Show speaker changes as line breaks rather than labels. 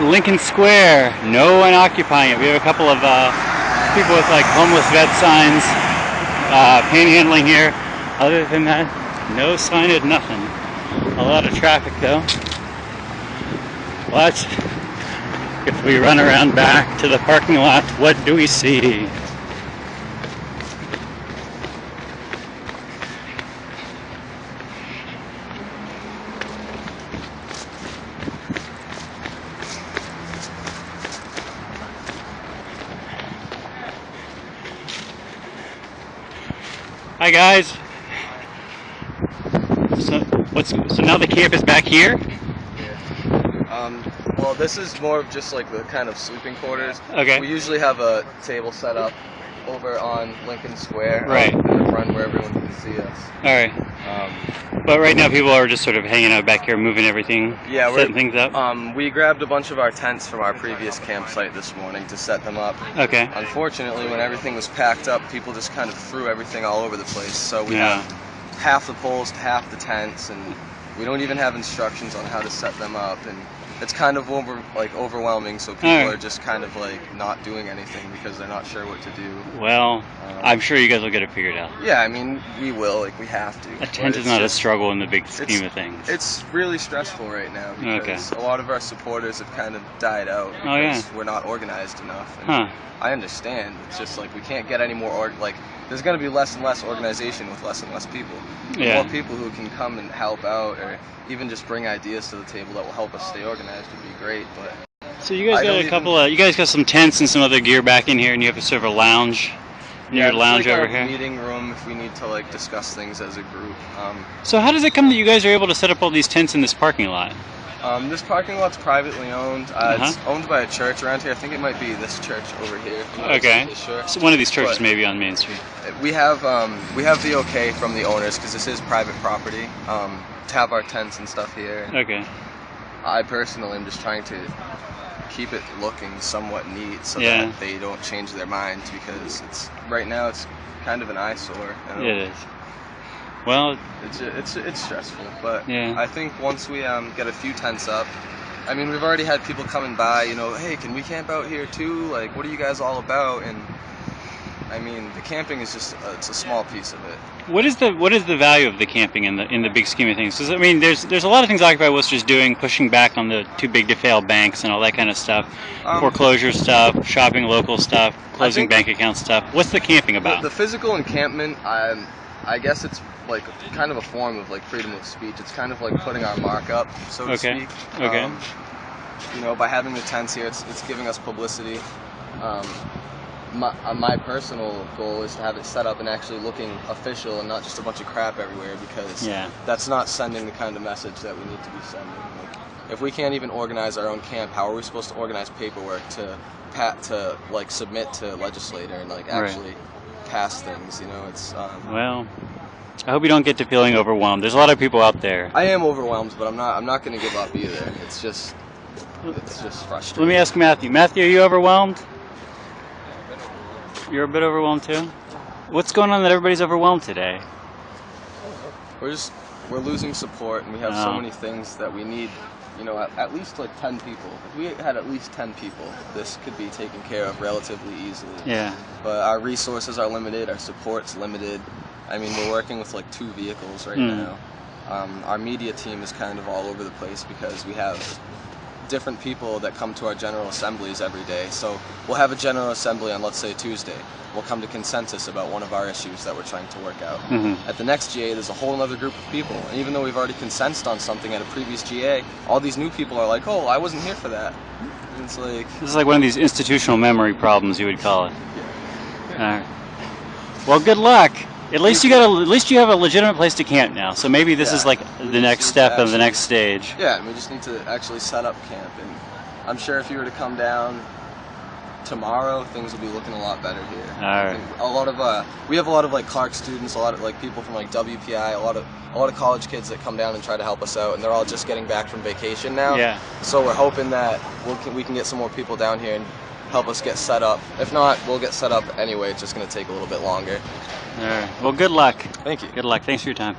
Lincoln Square, no one occupying it. We have a couple of people with like homeless vet signs, panhandling here. Other than that, no signage, nothing. A lot of traffic though. What? If we run around back to the parking lot, what do we see? Hi guys. So now the camp is back here?
Yeah. Well, this is more of just like the kind of sleeping quarters.
Okay.
We usually have a table set up over on Lincoln Square,
right
in the front where everyone can see us.
All right. But right now people are just sort of hanging out back here, moving everything,
yeah,
setting things up.
We grabbed a bunch of our tents from our previous campsite this morning to set them up.
Okay.
Unfortunately, when everything was packed up, people just kind of threw everything all over the place. So we have half the poles to half the tents, and we don't even have instructions on how to set them up, and it's kind of overwhelming, so people are just kind of like not doing anything because they're not sure what to do.
Well, I'm sure you guys will get it figured out.
Yeah, I mean, we will, like we have to.
A tent is not a struggle in the big scheme of things.
It's really stressful right now because a lot of our supporters have kind of died out because we're not organized enough. And I understand. It's just like we can't get any more there's going to be less and less organization with less and less people. The more people who can come and help out or even just bring ideas to the table that will help us stay organized would be great. But
so you guys got you guys got some tents and some other gear back in here, and you have a sort of a lounge. Near lounge over here.
Meeting room if we need to like discuss things as a group.
So how does it come that you guys are able to set up all these tents in this parking lot?
This parking lot's privately owned. It's owned by a church around here. I think it might be this church over here.
Okay.
Sure.
So one of these churches may be on Main Street.
We have the okay from the owners because this is private property to have our tents and stuff here.
Okay.
I personally am just trying to keep it looking somewhat neat so that they don't change their minds because right now it's kind of an eyesore.
It is. Well,
it's stressful, but I think once we get a few tents up, I mean we've already had people coming by, hey, can we camp out here too? Like, what are you guys all about? And I mean, the camping is just it's a small piece of it.
What is the value of the camping in the big scheme of things? Because I mean, there's a lot of things Occupy Worcester's doing, pushing back on the too big to fail banks and all that kind of stuff, foreclosure stuff, shopping local stuff, closing bank account stuff. What's the camping about?
The physical encampment, I guess it's like kind of a form of like freedom of speech. It's kind of like putting our mark up, so to speak.
Okay.
By having the tents here, it's giving us publicity. My personal goal is to have it set up and actually looking official and not just a bunch of crap everywhere because that's not sending the kind of message that we need to be sending. Like, if we can't even organize our own camp, how are we supposed to organize paperwork to submit to legislator and actually pass things? It's
well, I hope you don't get to feeling overwhelmed. There's a lot of people out there.
I am overwhelmed, but I'm not going to give up either. It's just frustrating.
Let me ask Matthew. Matthew, are you overwhelmed? You're a bit overwhelmed too? What's going on that everybody's overwhelmed today?
We're losing support, and we have so many things that we need. At least like 10 people. If we had at least 10 people, this could be taken care of relatively easily.
Yeah.
But our resources are limited, our support's limited. I mean, we're working with like 2 vehicles right now. Our media team is kind of all over the place because we have different people that come to our general assemblies every day. So we'll have a general assembly on, let's say, Tuesday. We'll come to consensus about one of our issues that we're trying to work out. At the next GA, there's a whole other group of people. And even though we've already consensused on something at a previous GA, all these new people are like, oh, I wasn't here for that. And it's like...
This is like one of these institutional memory problems, you would call it. Well, good luck. At least you have a legitimate place to camp now. So maybe this is like the next step of the next stage.
Yeah, we just need to actually set up camp, and I'm sure if you were to come down tomorrow, things will be looking a lot better here.
All right.
We have a lot of like Clark students, a lot of like people from like WPI, a lot of college kids that come down and try to help us out, and they're all just getting back from vacation now.
Yeah.
So we're hoping that we can get some more people down here and help us get set up. If not, we'll get set up anyway. It's just going to take a little bit longer.
All right. Well, good luck.
Thank you.
Good luck. Thanks for your time.